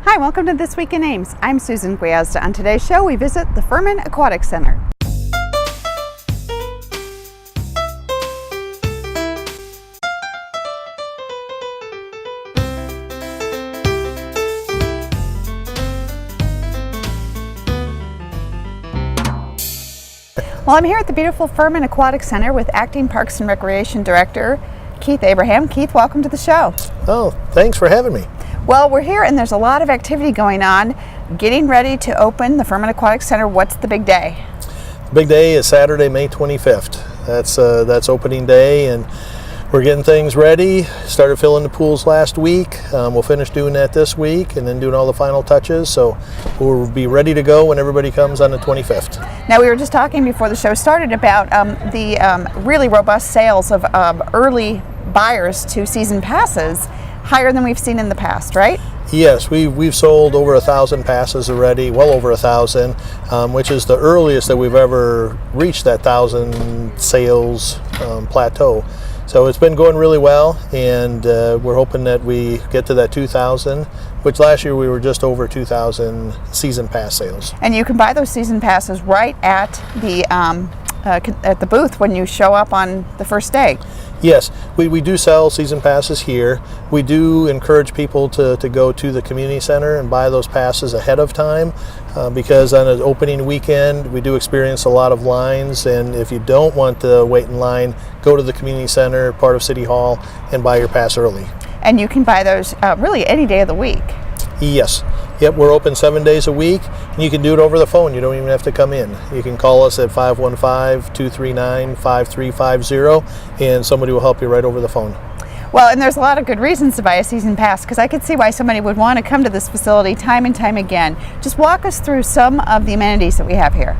Hi, welcome to This Week in Ames. I'm Susan Guiazda. On today's show, we visit the Furman Aquatic Center. Well, I'm here at the beautiful Furman Aquatic Center with Acting Parks and Recreation Director Keith Abraham. Keith, welcome to the show. Oh, thanks for having me. Well, we're here and there's a lot of activity going on, getting ready to open the Furman Aquatic Center. What's the big day? The big day is Saturday, May 25th. That's opening day, and we're getting things ready. Started filling the pools last week. We'll finish doing that this week and then doing all the final touches. So we'll be ready to go when everybody comes on the 25th. Now, we were just talking before the show started about the really robust sales of early buyers to season passes, higher than we've seen in the past, right? Yes, we've sold over 1,000 passes already, well over 1,000, which is the earliest that we've ever reached that 1,000 sales plateau. So it's been going really well, and we're hoping that we get to that 2,000, which last year we were just over 2,000 season pass sales. And you can buy those season passes right at the booth when you show up on the first day. Yes, we do sell season passes here. We do encourage people to go to the community center and buy those passes ahead of time because on an opening weekend we do experience a lot of lines, and if you don't want to wait in line, go to the community center, part of City Hall, and buy your pass early. And you can buy those really any day of the week. Yes. Yep, we're open 7 days a week, and you can do it over the phone. You don't even have to come in. You can call us at 515-239-5350, and somebody will help you right over the phone. Well, and there's a lot of good reasons to buy a season pass, because I could see why somebody would want to come to this facility time and time again. Just walk us through some of the amenities that we have here.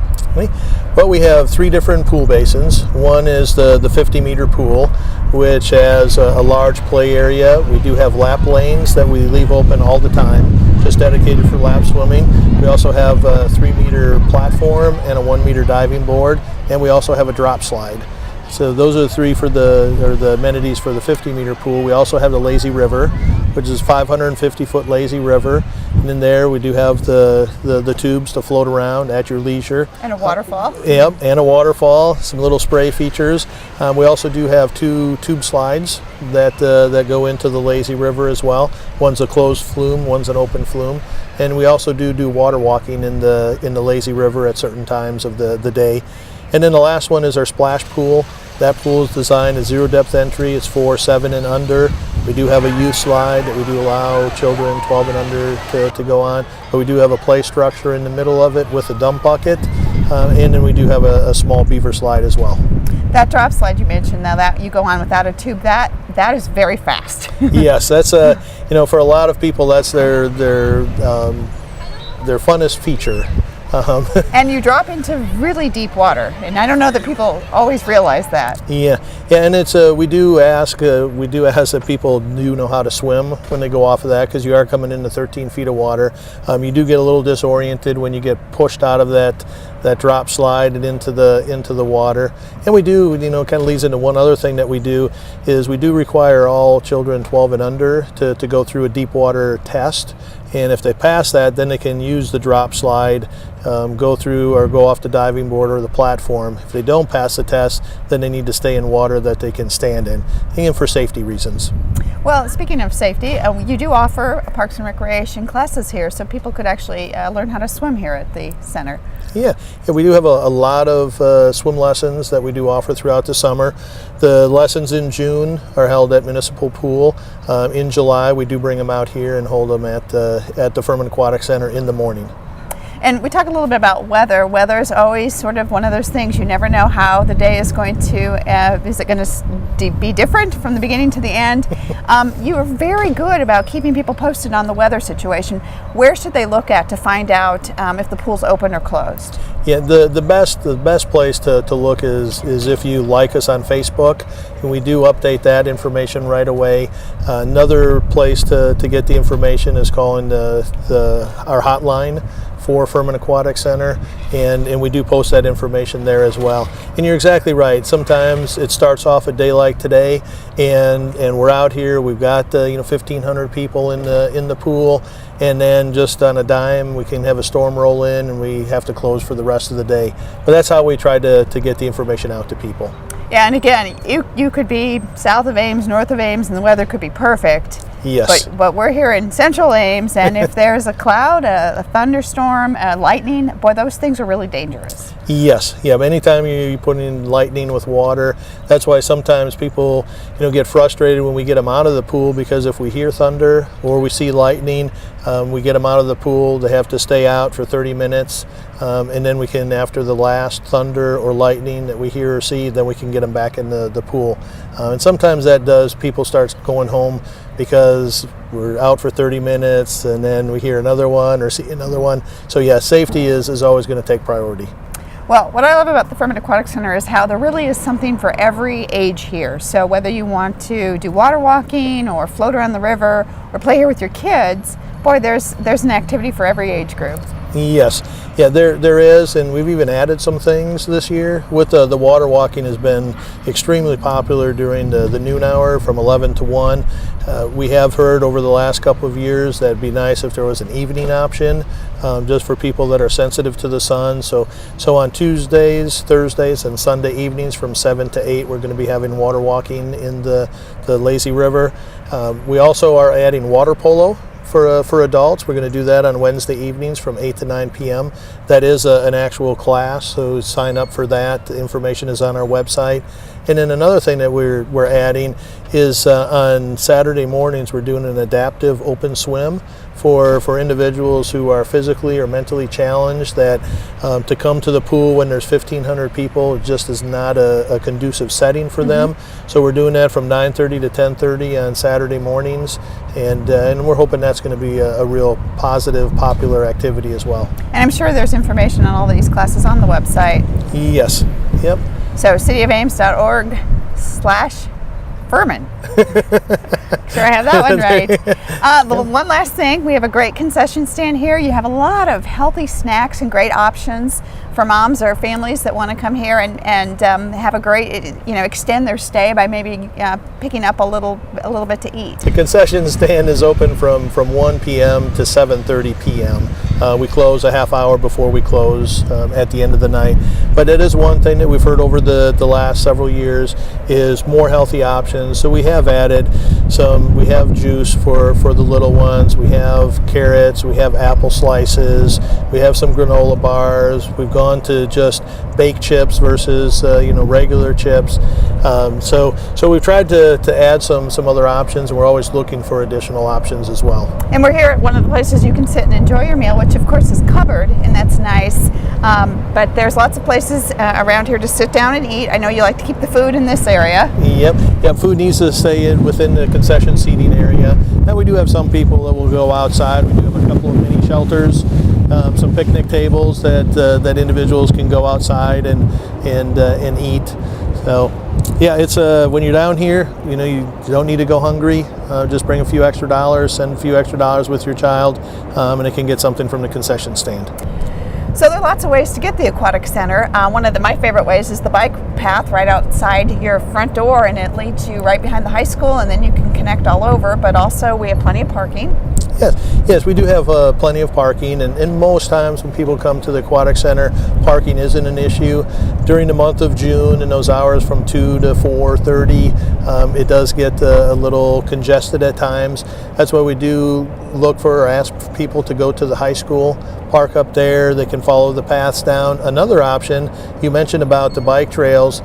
Well, we have 3 different pool basins. One is the 50-meter pool, which has a large play area. We do have lap lanes that we leave open all the time, just dedicated for lap swimming. We also have a 3-meter platform and a 1-meter diving board, and we also have a drop slide. So those are the 3 for the amenities for the 50-meter pool. We also have the lazy river, which is 550-foot lazy river. And in there we do have the tubes to float around at your leisure. And a waterfall. Yep, and a waterfall, some little spray features. We also do have 2 tube slides that go into the lazy river as well. One's a closed flume, one's an open flume. And we also do water walking in the lazy river at certain times of the day. And then the last one is our splash pool. That pool is designed as zero depth entry. It's for 7 and under. We do have a youth slide that we do allow children 12 and under to go on. But we do have a play structure in the middle of it with a dump bucket. And then we do have a small beaver slide as well. That drop slide you mentioned, now that you go on without a tube, that is very fast. Yes, that's for a lot of people, that's their funnest feature. And you drop into really deep water, and I don't know that people always realize that. Yeah, and it's we do ask that people do know how to swim when they go off of that, because you are coming into 13 feet of water. You do get a little disoriented when you get pushed out of that drop slide and into the water. And we do, kind of leads into one other thing that we do, is we do require all children 12 and under to go through a deep water test. And if they pass that, then they can use the drop slide, go through or go off the diving board or the platform. If they don't pass the test, then they need to stay in water that they can stand in, and for safety reasons. Well, speaking of safety, you do offer Parks and Recreation classes here, so people could actually learn how to swim here at the center. Yeah, we do have a lot of swim lessons that we do offer throughout the summer. The lessons in June are held at Municipal Pool. In July, we do bring them out here and hold them at the Furman Aquatic Center in the morning. And we talk a little bit about weather. Weather is always sort of one of those things. You never know how the day is going to, is it going to be different from the beginning to the end? You are very good about keeping people posted on the weather situation. Where should they look at to find out if the pool's open or closed? Yeah, the best place to look is if you like us on Facebook, and we do update that information right away. Another place to get the information is calling our hotline, for Furman Aquatic Center, and we do post that information there as well. And you're exactly right. Sometimes it starts off a day like today, and we're out here. We've got 1,500 people in the pool, and then just on a dime we can have a storm roll in, and we have to close for the rest of the day. But that's how we try to get the information out to people. Yeah, and again, you could be south of Ames, north of Ames, and the weather could be perfect. Yes. But we're here in central Ames, and if there's a cloud, a thunderstorm, lightning, boy, those things are really dangerous. Yes. Yeah. Anytime you put in lightning with water, that's why sometimes people, get frustrated when we get them out of the pool, because if we hear thunder or we see lightning, we get them out of the pool. They have to stay out for 30 minutes, and then we can, after the last thunder or lightning that we hear or see, then we can get them back in the pool. And sometimes that does, people start going home because we're out for 30 minutes and then we hear another one or see another one. So yeah, safety is always going to take priority. Well, what I love about the Furman Aquatic Center is how there really is something for every age here. So whether you want to do water walking or float around the river or play here with your kids, boy, there's an activity for every age group. Yes, yeah, there is, and we've even added some things this year. With the water walking has been extremely popular during the noon hour from 11 to 1. We have heard over the last couple of years that it'd be nice if there was an evening option, just for people that are sensitive to the sun. So on Tuesdays, Thursdays, and Sunday evenings from 7 to 8, we're going to be having water walking in the lazy river. We also are adding water polo for adults. We're going to do that on Wednesday evenings from 8 to 9 p.m. That is an actual class, so sign up for that. The information is on our website. And then another thing that we're adding is on Saturday mornings we're doing an adaptive open swim for individuals who are physically or mentally challenged, that to come to the pool when there's 1,500 people just is not a conducive setting for them. So we're doing that from 9:30 to 10:30 on Saturday mornings, and we're hoping that's going to be a real positive, popular activity as well. And I'm sure there's information on all these classes on the website. Yes. Yep. So cityofames.org/Furman. Sure, I have that one right. One last thing, we have a great concession stand here. You have a lot of healthy snacks and great options for moms or families that want to come here and have a great, extend their stay by maybe picking up a little bit to eat. The concession stand is open from 1 p.m. to 7:30 p.m. We close a half hour before we close at the end of the night. But it is one thing that we've heard over the last several years is more healthy options. So we have added we have juice for the little ones. We have carrots, we have apple slices, we have some granola bars. We've gone to just baked chips versus regular chips. So we've tried to add some other options, and we're always looking for additional options as well. And we're here at one of the places you can sit and enjoy your meal, which of course is covered, and that's nice. But there's lots of places around here to sit down and eat. I know you like to keep the food in this area. Yep. Food needs to stay within the concession seating area. Now we do have some people that will go outside. We do have a couple of mini shelters, some picnic tables that individuals can go outside and eat. So yeah, it's when you're down here, you don't need to go hungry. Just bring a few extra dollars, send a few extra dollars with your child, and it can get something from the concession stand. So there are lots of ways to get the Aquatic Center. One of my favorite ways is the bike path right outside your front door, and it leads you right behind the high school, and then you can connect all over, but also we have plenty of parking. Yes, we do have plenty of parking, and most times when people come to the Aquatic Center, parking isn't an issue. During the month of June, in those hours from 2 to 4:30, it does get a little congested at times. That's why we do look for or ask people to go to the high school, park up there. They can follow the paths down. Another option, you mentioned about the bike trails.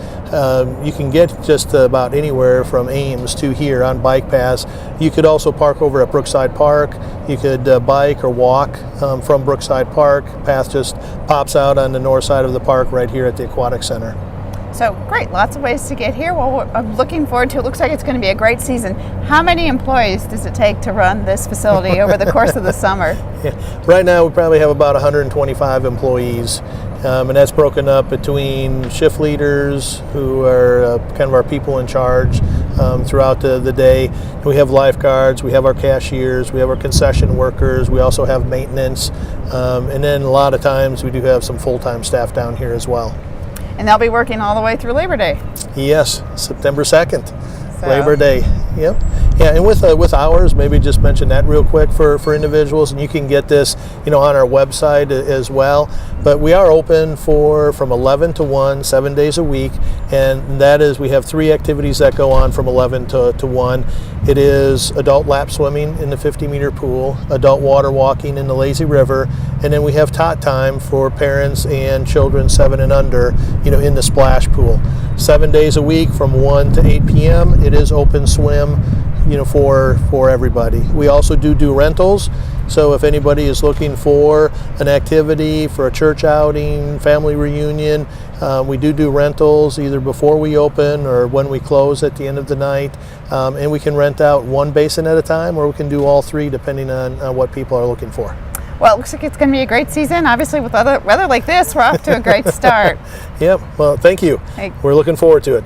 You can get just about anywhere from Ames to here on bike paths. You could also park over at Brookside Park. You could bike or walk from Brookside Park. Path just pops out on the north side of the park right here at the Aquatic Center. So great, lots of ways to get here. Well, I'm looking forward to it. Looks like it's going to be a great season. How many employees does it take to run this facility over the course of the summer? Yeah. Right now we probably have about 125 employees, and that's broken up between shift leaders who are kind of our people in charge, throughout the day. We have lifeguards, we have our cashiers, we have our concession workers, we also have maintenance, and then a lot of times we do have some full-time staff down here as well. And they'll be working all the way through Labor Day. Yes, September 2nd, So. Labor Day. Yep. Yeah, and with hours, maybe just mention that real quick for individuals, and you can get this, on our website as well. But we are open from 11 to 1, 7 days a week, and that is, we have 3 activities that go on from 11 to 1. It is adult lap swimming in the 50-meter pool, adult water walking in the lazy river, and then we have tot time for parents and children 7 and under, in the splash pool. 7 days a week from 1 to 8 p.m. It is open swim, for everybody. We also do rentals. So if anybody is looking for an activity for a church outing, family reunion, we do rentals either before we open or when we close at the end of the night. And we can rent out 1 basin at a time, or we can do all 3 depending on what people are looking for. Well, it looks like it's going to be a great season. Obviously, with weather like this, we're off to a great start. Yep. Well, thank you. Hey. We're looking forward to it.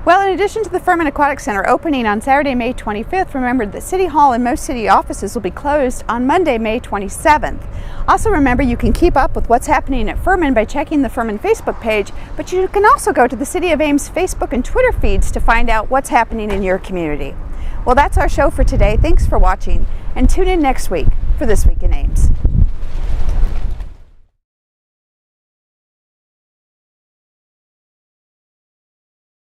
Well, in addition to the Furman Aquatic Center opening on Saturday, May 25th, remember that City Hall and most city offices will be closed on Monday, May 27th. Also remember, you can keep up with what's happening at Furman by checking the Furman Facebook page, but you can also go to the City of Ames Facebook and Twitter feeds to find out what's happening in your community. Well, that's our show for today. Thanks for watching, and tune in next week for This Week in Ames.